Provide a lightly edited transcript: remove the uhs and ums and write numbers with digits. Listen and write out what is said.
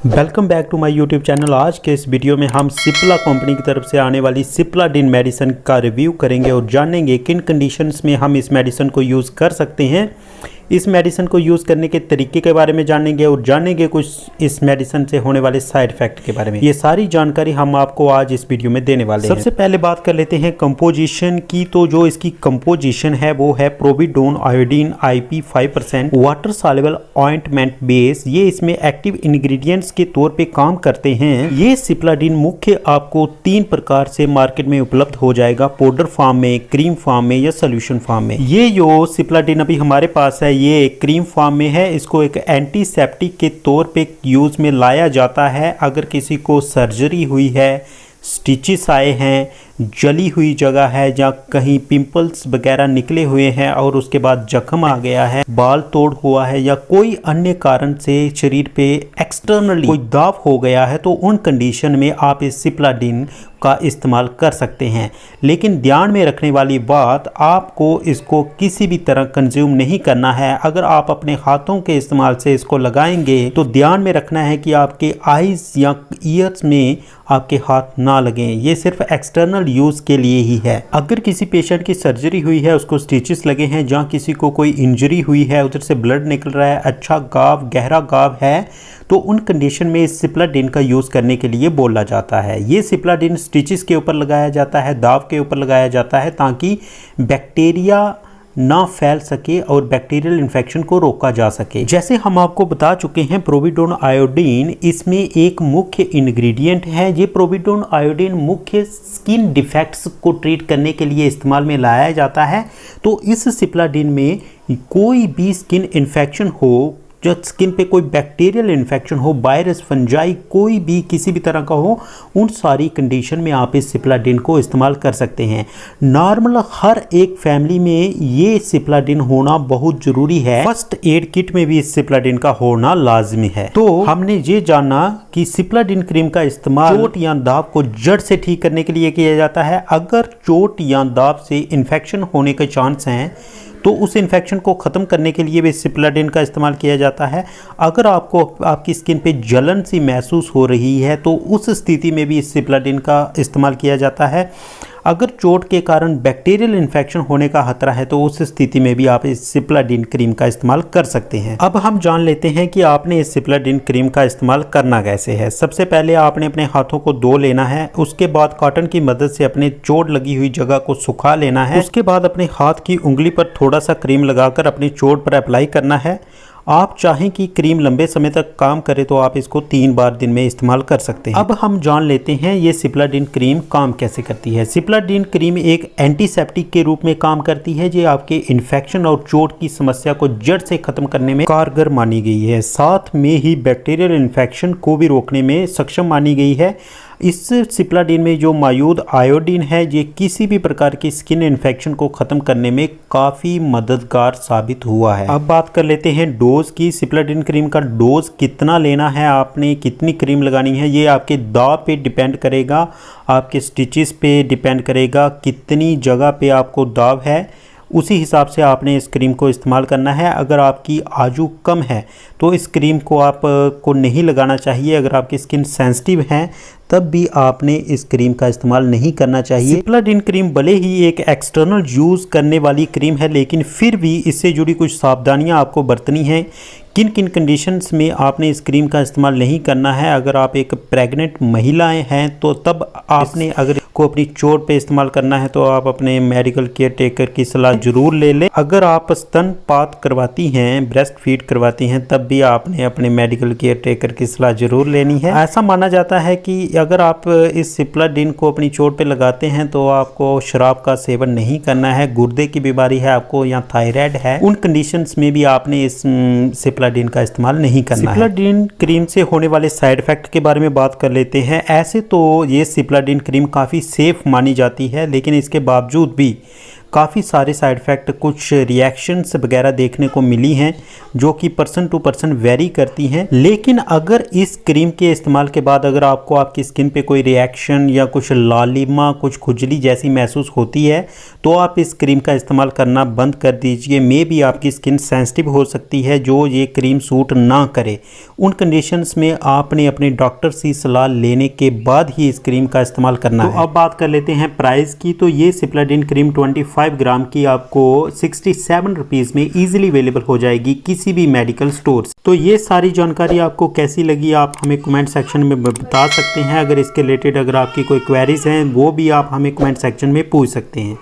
Welcome back to my YouTube channel. आज के इस वीडियो में हम सिप्ला कंपनी की तरफ से आने वाली सिप्लाडिन मेडिसिन का रिव्यू करेंगे और जानेंगे किन कंडीशंस में हम इस मेडिसिन को यूज़ कर सकते हैं। इस मेडिसिन को यूज़ करने के तरीके के बारे में जानेंगे और जानेंगे कुछ इस मेडिसिन से होने वाले साइड इफ़ेक्ट के बारे में। ये सारी जानकारी हम आपको आज इस वीडियो में देने वाले हैं। सबसे पहले बात कर लेते हैं कंपोजिशन की। तो जो इसकी कंपोजिशन है वो है povidone iodine IP 5% water soluble ointment base. ये इसमें एक्टिव इंग्रेडिएंट्स के तौर पे काम करते हैं। ये सिप्लाडिन मुख्य आपको 3 प्रकार से मार्केट में उपलब्ध हो जाएगा, पाउडर फॉर्म में, क्रीम फॉर्म में या सोल्यूशन फॉर्म में। ये जो सिप्लाडिन अभी हमारे पास है ये क्रीम फॉर्म में है। इसको एक एंटीसेप्टिक के तौर पे यूज में लाया जाता है। अगर किसी को सर्जरी हुई है, स्टिचेस आए हैं, जली हुई जगह है या कहीं पिंपल्स वगैरह निकले हुए हैं और उसके बाद जख्म आ गया है, बाल तोड़ हुआ है या कोई अन्य कारण से शरीर पे एक्सटर्नली कोई दाव हो गया है, तो उन कंडीशन में आप इस सिप्लाडिन का इस्तेमाल कर सकते हैं। लेकिन ध्यान में रखने वाली बात, आपको इसको किसी भी तरह कंज्यूम नहीं करना है। अगर आप अपने हाथों के इस्तेमाल से इसको लगाएंगे तो ध्यान में रखना है कि आपके आईज या ईयर्स में आपके हाथ ना लगें। ये सिर्फ एक्सटर्नल यूज़ के लिए ही है। अगर किसी पेशेंट की सर्जरी हुई है, उसको स्टिचेस लगे हैं, जहाँ किसी को कोई इंजरी हुई है, उधर से ब्लड निकल रहा है, अच्छा गाव, गहरा गाव है, तो उन कंडीशन में इस सिप्लाडिन का यूज़ करने के लिए बोला जाता है। ये सिप्लाडिन स्टिचेस के ऊपर लगाया जाता है, दाव के ऊपर लगाया जाता है, ताकि बैक्टीरिया ना फैल सके और बैक्टीरियल इन्फेक्शन को रोका जा सके। जैसे हम आपको बता चुके हैं, प्रोविडोन आयोडीन इसमें एक मुख्य इंग्रेडिएंट है। ये प्रोविडोन आयोडीन मुख्य स्किन डिफेक्ट्स को ट्रीट करने के लिए इस्तेमाल में लाया जाता है। तो इस सिप्लाडिन में कोई भी स्किन इन्फेक्शन हो, जो स्किन पे कोई बैक्टीरियल इन्फेक्शन हो, वायरस, फंजाई, कोई भी किसी भी तरह का हो, उन सारी कंडीशन में आप इस सिप्लाडिन को इस्तेमाल कर सकते हैं। नॉर्मल हर एक फैमिली में ये सिप्लाडिन होना बहुत ज़रूरी है। फर्स्ट एड किट में भी इस सिप्लाडिन का होना लाजमी है। तो हमने ये जाना कि सिप्लाडिन क्रीम का इस्तेमाल चोट या दाव को जड़ से ठीक करने के लिए किया जाता है। अगर चोट या दाव से इन्फेक्शन होने के चांस हैं तो उस इन्फेक्शन को ख़त्म करने के लिए भी सिप्लाडिन का इस्तेमाल किया जाता है। अगर आपको आपकी स्किन पे जलन सी महसूस हो रही है तो उस स्थिति में भी इस सिप्लाडिन का इस्तेमाल किया जाता है। अगर चोट के कारण बैक्टीरियल इन्फेक्शन होने का खतरा है तो उस स्थिति में भी आप इस सिप्लाडिन क्रीम का इस्तेमाल कर सकते हैं। अब हम जान लेते हैं कि आपने इस सिप्लाडिन क्रीम का इस्तेमाल करना कैसे है। सबसे पहले आपने अपने हाथों को धो लेना है। उसके बाद कॉटन की मदद से अपने चोट लगी हुई जगह को सुखा लेना है। उसके बाद अपने हाथ की उंगली पर थोड़ा सा क्रीम लगाकर अपनी चोट पर अप्लाई करना है। आप चाहें कि क्रीम लंबे समय तक काम करे तो आप इसको 3 बार दिन में इस्तेमाल कर सकते हैं। अब हम जान लेते हैं ये सिप्लाडिन क्रीम काम कैसे करती है। सिप्लाडिन क्रीम एक एंटीसेप्टिक के रूप में काम करती है, जो आपके इन्फेक्शन और चोट की समस्या को जड़ से खत्म करने में कारगर मानी गई है। साथ में ही बैक्टीरियल इन्फेक्शन को भी रोकने में सक्षम मानी गई है। इस सिप्लाडिन में जो मौजूद आयोडीन है, ये किसी भी प्रकार की स्किन इन्फेक्शन को ख़त्म करने में काफ़ी मददगार साबित हुआ है। अब बात कर लेते हैं डोज की। सिप्लाडिन क्रीम का डोज कितना लेना है, आपने कितनी क्रीम लगानी है, ये आपके दाव पे डिपेंड करेगा, आपके स्टिचेस पे डिपेंड करेगा, कितनी जगह पे आपको दाव है, उसी हिसाब से आपने इस क्रीम को इस्तेमाल करना है। अगर आपकी आजू कम है तो इस क्रीम को आपको नहीं लगाना चाहिए। अगर आपकी स्किन सेंसिटिव है तब भी आपने इस क्रीम का इस्तेमाल नहीं करना चाहिए। सिप्लाडिन क्रीम भले ही एक एक्सटर्नल यूज़ करने वाली क्रीम है, लेकिन फिर भी इससे जुड़ी कुछ सावधानियां आपको बरतनी हैं। किन किन कंडीशंस में आपने इस क्रीम का इस्तेमाल नहीं करना है। अगर आप एक प्रेग्नेंट महिलाएं हैं तो तब आपने अगर को अपनी चोट पे इस्तेमाल करना है तो आप अपने मेडिकल केयर टेकर की सलाह जरूर ले लें। अगर आप स्तनपात करवाती हैं, ब्रेस्ट फीड करवाती हैं, तब भी आपने अपने मेडिकल केयर टेकर की सलाह जरूर लेनी है। ऐसा माना जाता है कि अगर आप इस सिप्लाडिन को अपनी चोट पे लगाते हैं तो आपको शराब का सेवन नहीं करना है, गुर्दे की बीमारी है आपको या थायराइड है, उन कंडीशंस में भी आपने इस सिप्लाडिन का इस्तेमाल नहीं करना है। सिप्लाडिन क्रीम से होने वाले साइड इफेक्ट के बारे में बात कर लेते हैं। ऐसे तो ये सिप्लाडिन क्रीम काफ़ी सेफ मानी जाती है, लेकिन इसके बावजूद भी काफ़ी सारे साइड इफ़ेक्ट, कुछ रिएक्शंस वगैरह देखने को मिली हैं जो कि पर्सन टू पर्सन वेरी करती हैं। लेकिन अगर इस क्रीम के इस्तेमाल के बाद अगर आपको आपकी स्किन पे कोई रिएक्शन या कुछ लालिमा, कुछ खुजली जैसी महसूस होती है तो आप इस क्रीम का इस्तेमाल करना बंद कर दीजिए। मे बी आपकी स्किन सेंसिटिव हो सकती है जो ये क्रीम सूट ना करे। उन कंडीशंस में आपने अपने डॉक्टर से सलाह लेने के बाद ही इस क्रीम का इस्तेमाल करना है। अब बात कर लेते हैं प्राइस की। तो ये सिप्लाडिन क्रीम 25 ग्राम की आपको 67 रुपीज़ में ईजिली अवेलेबल हो जाएगी किसी भी मेडिकल स्टोर से। तो ये सारी जानकारी आपको कैसी लगी आप हमें कमेंट सेक्शन में बता सकते हैं। अगर इसके रिलेटेड अगर आपकी कोई क्वेरीज हैं वो भी आप हमें कमेंट सेक्शन में पूछ सकते हैं।